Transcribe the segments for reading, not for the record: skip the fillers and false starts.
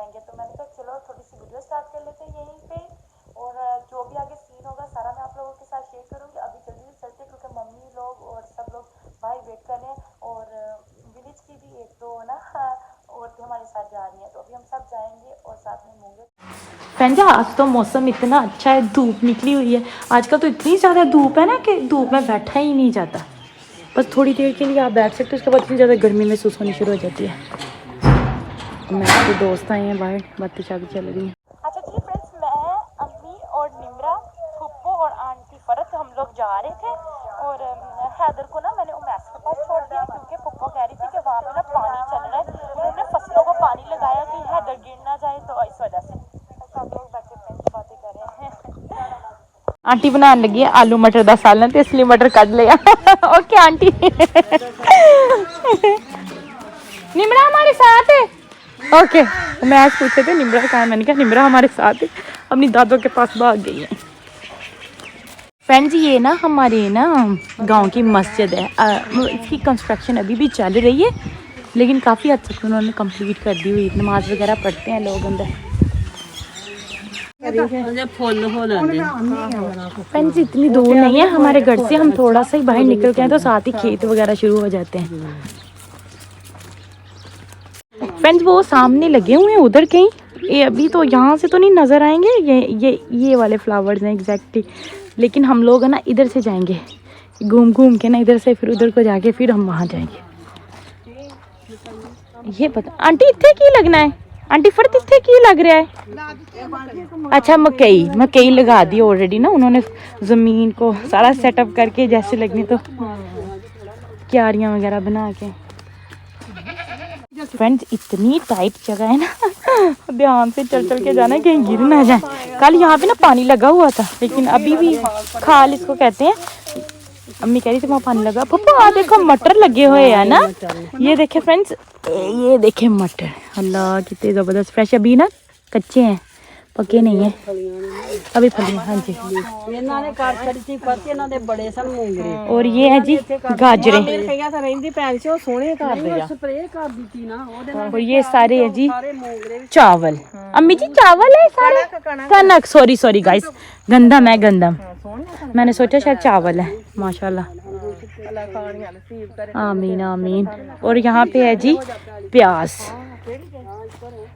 बनाएंगे। तो मैंने कहा चलो थोड़ी सी वीडियो स्टार्ट कर लेते हैं यहीं पे, और जो भी आगे सीन होगा सारा मैं आप लोगों के साथ शेयर करूँगी। अभी जल्दी से चलते क्योंकि मम्मी लोग और सब लोग भाई वेट कर रहे हैं, और विलेज की भी एक दो ना औरतें हमारे साथ जा रही हैं, तो अभी हम सब जाएंगे और साथ में होंगे। फ्रेंड्स आज तो मौसम इतना अच्छा है, धूप निकली हुई है। आजकल तो इतनी ज़्यादा धूप है ना कि धूप में बैठा ही नहीं जाता। बस थोड़ी देर के लिए आप बैठ सकते हो, उसके बाद इतनी ज़्यादा गर्मी महसूस होनी शुरू हो जाती है। मेरे दोस्त आए हैं बाहर, बातें चाबी चल रही हैं। अच्छा जी फ्रेंड्स, मैं अम्मी और निमरा, फुप्पो और आंटी फरत हम लोग जा रहे थे, और हैदर को ना मैंने उमैस के पास छोड़ दिया क्योंकि फुप्पो कह रही थी कि वहाँ पे ना पानी चल रहा है। उन्होंने फसलों को पानी लगाया कि हैदर गिर ना जाए, तो इस वजह से सब लोग बैठे फ्रेंड्स बातें कर रहे हैं। आंटी बनाने लगी है आलू मटर का सालन, तो इसलिए मटर कट लिया। Okay aunty. निमरा हमारे साथ है। ओके मैं आज पूछे थे निमरा कहाँ है, मैंने कहा निमरा हमारे साथ है, अपनी दादों के पास भाग गई है। फ्रेंड्स ये ना हमारे ना गांव की मस्जिद है, इसकी कंस्ट्रक्शन अभी भी चल रही है, लेकिन काफ़ी हद तक उन्होंने कंप्लीट कर दी हुई। नमाज वगैरह पढ़ते हैं लोग अंदर। फ्रेंड्स इतनी दूर नहीं है हमारे घर से, हम थोड़ा सा ही बाहर निकल के हैं तो साथ ही खेत वगैरह शुरू हो जाते हैं। फ्रेंड्स वो सामने लगे हुए हैं उधर कहीं, ये अभी तो यहाँ से तो नहीं नज़र आएंगे, ये वाले फ्लावर्स हैं एग्जैक्टली, लेकिन हम लोग है ना इधर से जाएंगे, घूम घूम के ना इधर से फिर उधर को जाके फिर हम वहाँ जाएंगे। ये पता आंटी इतने की लगना है, आंटी फर्द इतने की लग रहा है। अच्छा मकई लगा दी ऑलरेडी ना उन्होंने, ज़मीन को सारा सेटअप करके जैसे लगनी तो क्यारियाँ वगैरह बना के। फ्रेंड्स इतनी टाइट जगह है ना, ध्यान से चल चल के जाना है कहीं गिर ना जाए। कल यहाँ पे ना पानी लगा हुआ था, लेकिन अभी भी खाल इसको कहते हैं, अम्मी कह रही थी वहाँ पानी लगा। पापा देखो मटर लगे हुए हैं ना, ये देखे फ्रेंड्स, ये देखे मटर, अल्लाह कितने ज़बरदस्त फ्रेश, अभी ना कच्चे हैं, पके नहीं है अभी फलियां। हाँ जी और ये है जी गाजरें, और ये सारे है जी चावल। अम्मी जी चावल है सारे, कनक, सॉरी गाइस, गंदम, मैंने सोचा शायद चावल है। माशाल्लाह आमीन। और यहाँ पे है जी प्याज।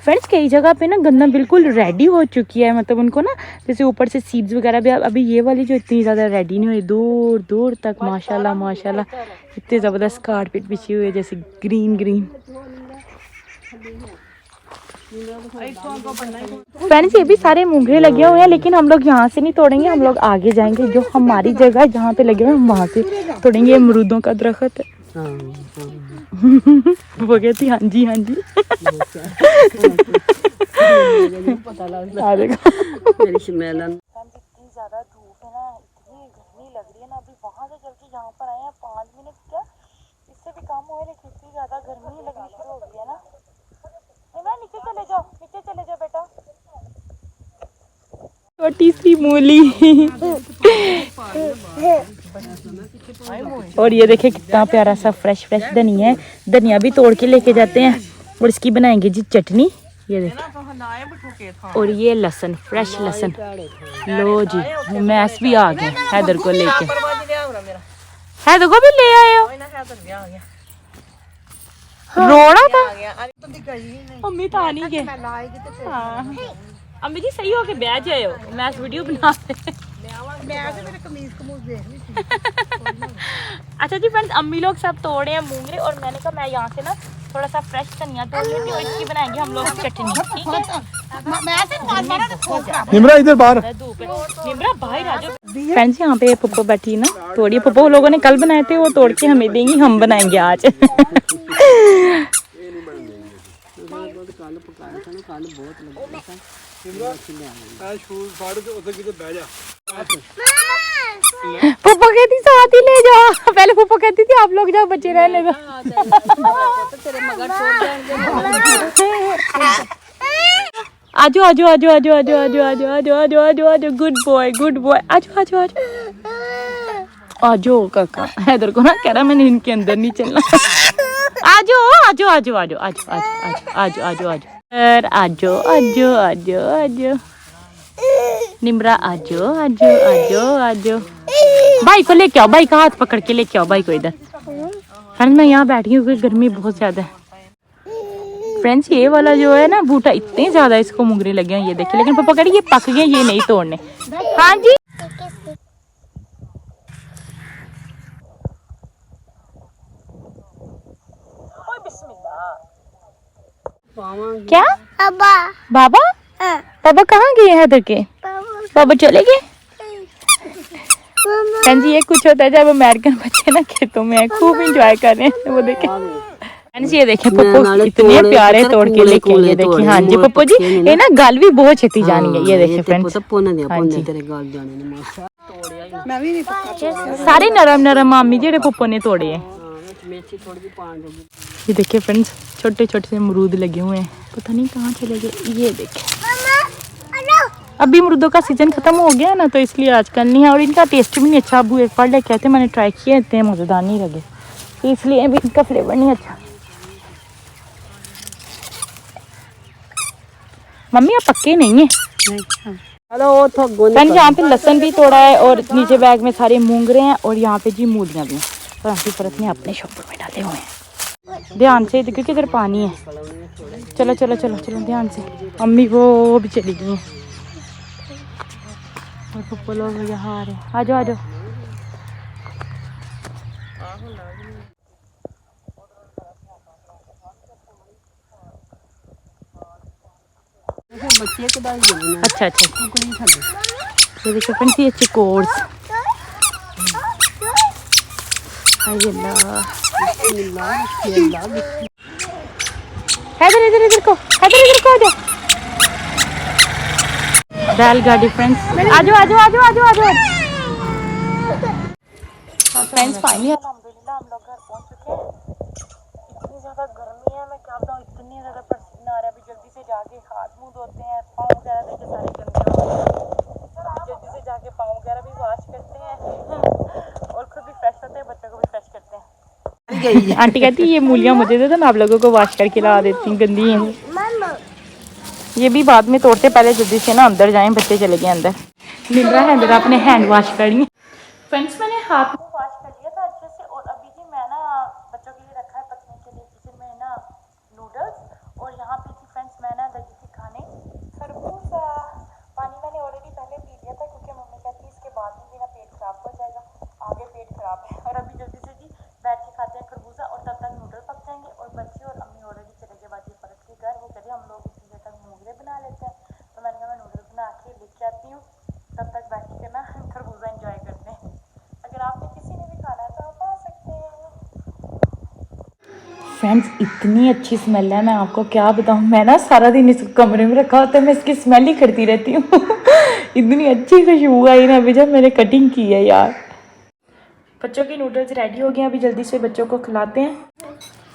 फ्रेंड्स कई जगह पे ना गंदम बिल्कुल रेडी हो चुकी है, मतलब उनको ना जैसे ऊपर से सीड्स वगैरह भी, अभी ये वाली जो इतनी ज़्यादा रेडी नहीं हुई, दूर दूर तक माशाल्लाह इतने ज़बरदस्त कारपेट बिछी हुई है, जैसे ग्रीन। फ्रेंड्स ये भी सारे मूंगरे लगे हुए हैं, लेकिन हम लोग यहाँ से नहीं तोड़ेंगे, हम लोग आगे जाएंगे, जो हमारी जगह जहाँ पे लगे हुए हम वहाँ से तोड़ेंगे। अमरूदों का दरख्त है। वो कहती हाँ जी इतनी ज्यादा धूप है ना, इतनी गर्मी लग रही है ना, अभी वहां से चल के यहाँ पर आए हैं 5 मिनट, क्या इससे भी कम हुए, लेकिन इतनी ज्यादा गर्मी लगनी शुरू हो गई है ना। नीचे चले जाओ बेटा। छोटी सी मूली। और ये देखे कितना प्यारा सा फ्रेश धनिया है, धनिया भी तोड़ के लेके जाते हैं और इसकी बनाएंगे जी चटनी। ये देखे, और ये लहसुन, फ्रेश लहसुन। लो जी मैस भी आ गए हैदर को लेके, हैदर को भी ले आए हो। रोना था अम्मी था नहीं के। हाँ अम्मी जी सही हो के बैठ जाए हो, मैं वीडियो बना अच्छा जी फ्रेंड्स अम्मी लोग सब तोड़े हैं मूंगरे, और मैंने कहा मैं यहाँ से ना थोड़ा सा फ्रेश धनिया तोड़ लेती हूँ, इसकी बनाएंगे हम लोग चटनी। ठीक है निमरा इधर बाहर, निमरा बाहर आ जाओ। फ्रेंड्स यहाँ पे पप्पो बैठी ना, तोड़िए पप्पो लोगों ने कल बनाए थे, वो तोड़ के हमें देंगी, हम बनाएंगे आज। पप्पा कहती साथ ही ले जाओ, पहले पप्पा कहती थी आप लोग जाओ बच्चे रहने दो। आजो गुड बॉय आजो काका। हैदर को ना कह रहा मैंने इनके अंदर नहीं चलना। आजो आजो आजो आजो आजो निम्रा आजो आजो आजो आजो। भाई को लेके आओ, भाई का हाथ पकड़ के लेके आओ भाई को इधर। फ्रेंड्स मैं यहाँ बैठी हूँ क्योंकि गर्मी बहुत ज्यादा है। फ्रेंड्स ये वाला जो है ना बूटा इतने ज्यादा इसको मुंगरे लगे हैं ये देखिए, लेकिन पापा कह रहे ये पक गए, ये नहीं तोड़ने। हाँ जी क्या बाबा बाबा बाबा कहाँ गए हैं इधर के? बाबा चले गए। फ्रेंड्स ये कुछ होता है जब अमेरिकन बच्चे ना खेतों में खूब इंजॉय कर रहे हैं वो देखे। फ्रेंड्स ये देखें पप्पू इतने प्यारे तोड़ के लेके ये देखिए। हाँ जी पप्पू जी ये ना गल भी बहुत छेती जानी है ये देखे फ्रेंड्स। सारे नरम नरम मामी जेड़े पप्पू ने तोड़े हैं। ये देखिए फ्रेंड्स छोटे छोटे से अमरूद लगे हुए हैं, पता नहीं कहाँ चले गए। ये देखे अभी अमरूदों का सीजन खत्म हो गया ना तो इसलिए आजकल नहीं है, और इनका टेस्ट भी नहीं अच्छा। अबू एक बार लेके आए थे, मैंने ट्राई किए, इतने मज़ेदार नहीं लगे, तो इसलिए अभी इनका फ्लेवर नहीं अच्छा। मम्मी आप पक्के नहीं है। फ्रेंड्स यहाँ पे लहसुन भी तोड़ा है और नीचे बैग में सारे मूंगरे हैं और यहाँ पे जी मूलियाँ भी हैं, और आंटी फरत ने अपने शॉपर में डाले हुए हैं। ध्यान से क्योंकि इधर पानी है। चलो चलो चलो चलो ध्यान से। मम्मी वो भी चली गई हैं और पप्पू लोग यहाँ आ रहे हैं। आ जाओ आ जाओ। अच्छा अच्छा ये देखो फ्रेंड्स ये चिकोर्स। इधर इधर इधर को आ जाओ। बैलगाड़ी फ्रेंड्स आ जाओ आ जाओ आ जाओ आ जाओ आ जाओ। फ्रेंड्स फाइनली अल्हम्दुलिल्लाह हम लोग घर पहुंच चुके हैं। इतनी ज़्यादा गर्मी है, मैं क्या बताऊँ, इतनी ज़्यादा पसीना आ रहा है। अभी जल्दी से जाके हाथ मुंह धोते हैं, पाँव वगैरह देखिए सारे गंदे हो गए। जल्दी से जाके पाँव वगैरह भी वॉश करते हैं और खुद भी फ्रेश होते हैं, बच्चों को भी फ्रेश करते हैं। आंटी कहती ये मूलियाँ मुझे दे दो मैं आप लोगों को वॉश करके ला देती हूँ, गंदी हैं। ये भी बाद में तोड़ते, पहले जल्दी से ना अंदर जाएं, बच्चे चले गए अंदर। निम्रा है मेरा अपने हैंड वॉश करेंगे। फ्रेंड्स मैंने हाथ मुंह वॉश कर लिया था अच्छे से, और अभी जी मैं ना बच्चों के लिए रखा है पकने के लिए किचन में ना नूडल्स, और यहाँ पे थी फ्रेंड्स मैं ना लगी थी खाने खरबूजा। पानी मैंने ऑलरेडी पहले पी लिया था क्योंकि मम्मी कहती है इसके बाद में भी ना पेट खराब हो जाएगा, आगे पेट खराब है। और अभी जल्दी से जी बैठ के खाते हैं खरबूजा, और तब तक नूडल पक जाएंगे। और बच्चे और अम्मी ऑलरेडी चले गए बाकी फर्क के घर, वो कहते हम लोग इतनी देर तक मूंगरे बना लेते हैं, तो मैंने कहा मैं नूडल बना के लेके आती हूँ, तब तक बैठ के ना खरबूजा एंजॉय करते हैं। अगर आपने किसी ने भी खाना है तो आप आ सकते हैं। फ्रेंड्स इतनी अच्छी स्मेल है, मैं आपको क्या बताऊँ। मैं ना सारा दिन इस कमरे में रखा होता है, मैं इसकी स्मेल ही करती रहती हूँ। इतनी अच्छी खुशबू आई ना अभी जब मैंने कटिंग की है यार। बच्चों की नूडल्स रेडी हो गए, अभी जल्दी से बच्चों को खिलाते हैं।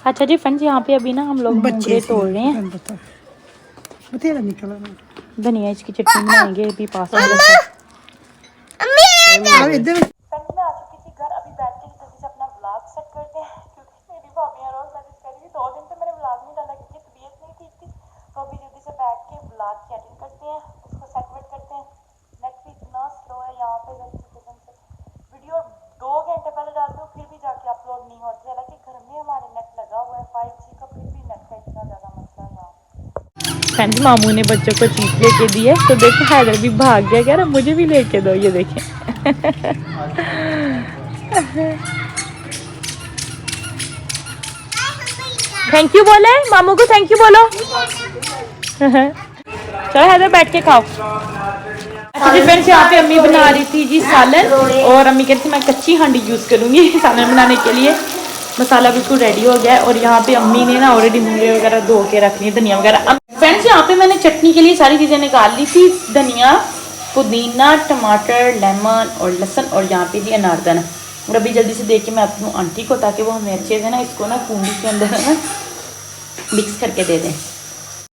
अच्छा जी फ्रेंड्स यहाँ पे अभी ना हम लोग मूंगरे तोड़ रहे हैं, धनिया इसकी चटनी बनाएंगे अभी पास में। फ्रेंड्स मैं आ चुकी थी घर, अभी बैठ के जल्दी से अपना व्लॉग सेट करते हैं क्योंकि मेरी भाभियाँ रोज मैसेज कर रही थी। 2 दिन से मैंने व्लॉग नहीं डाला क्योंकि तबीयत नहीं ठीक थी, तो अभी जल्दी से बैठ के व्लॉग की एडिटिंग करते हैं, उसको सेट वेट करते हैं। नेट भी इतना स्लो है यहाँ पे, कसम से वीडियो 2 घंटे पहले डालती हूँ फिर भी जाके अपलोड नहीं होती। हालांकि घर में हमारे नेट लगा हुआ है 5G का, फिर भी नेट का इतना ज़्यादा मसला है यहाँ। फ्रेंड्स मामू ने बच्चों को चीज लेके दी है, तो देखो हैदर भी भाग गया, कह रहा मुझे भी लेके दो। ये देखें थैंक यू बोले मामू को, थैंक यू बोलो। चलो हैदर बैठ के खाओ। अच्छा जी फ्रेंड्स यहाँ पे अम्मी बना रही थी जी सालन, और अम्मी कहती थी मैं कच्ची हांडी यूज़ करूँगी सालन बनाने के लिए। मसाला बिल्कुल रेडी हो गया है, और यहाँ पे अम्मी ने ना ऑलरेडी मूंगरे वगैरह धो के रख ली, धनिया वगैरह। फ्रेंड्स यहाँ पे मैंने चटनी के लिए सारी चीज़ें निकाल ली थी, धनिया, पुदीना, टमाटर, लेमन और लहसुन, और यहाँ पे जी अनारदाना। और अभी जल्दी से देख के मैं अपनी आंटी को, ताकि वो हमें अच्छे से ना इसको ना कूंडी के अंदर ना मिक्स करके दे दें।